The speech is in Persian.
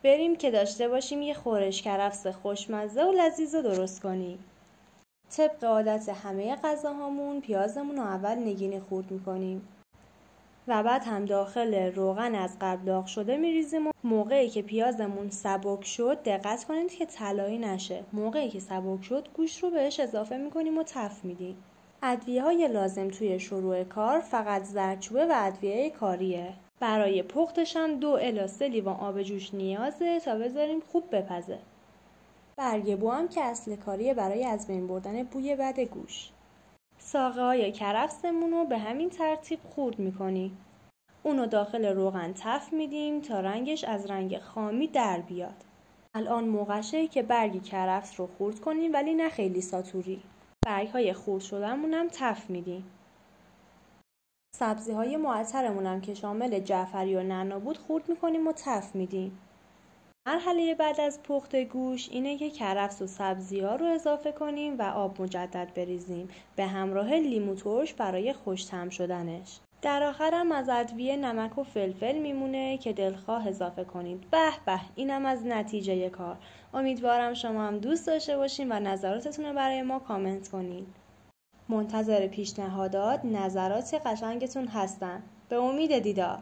بریم که داشته باشیم یه خورش کرفس خوشمزه و لذیذ رو درست کنیم. طبق عادت همه غذاهامون پیازمون رو اول نگینی خورد میکنیم و بعد هم داخل روغن از قبل داغ شده میریزیم و موقعی که پیازمون سبک شد دقت کنید که طلایی نشه. موقعی که سبک شد گوشت رو بهش اضافه میکنیم و تف میدیم. ادویه‌های لازم توی شروع کار فقط زردچوبه و ادویه کاریه. برای پختش هم 2 الی 3 لیوان آب جوش نیازه تا بذاریم خوب بپزه. برگ بو هم که اصل کاریه برای از بین بردن بوی بد گوشت. ساقه های کرفسمون رو به همین ترتیب خورد میکنیم. اونو داخل روغن تف میدیم تا رنگش از رنگ خامی در بیاد. الان موقعشه که برگ کرفس رو خورد کنیم ولی نه خیلی ساتوری. برگ های خورد شده‌مون هم تف میدیم. سبزی های معطرمون هم که شامل جعفری و نعنا بود خورد میکنیم و تف میدیم. مرحله بعد از پخت گوشت اینه که کرفس و سبزی ها رو اضافه کنیم و آب مجدد بریزیم به همراه لیمو ترش برای خوش‌طعم شدنش. در آخر هم از ادویه نمک و فلفل میمونه که دلخواه اضافه کنید. به به، اینم از نتیجه کار. امیدوارم شما هم دوست داشته باشین و نظراتتون رو برای ما کامنت کنید. منتظر پیشنهادات، نظرات قشنگتون هستم. به امید دیدار.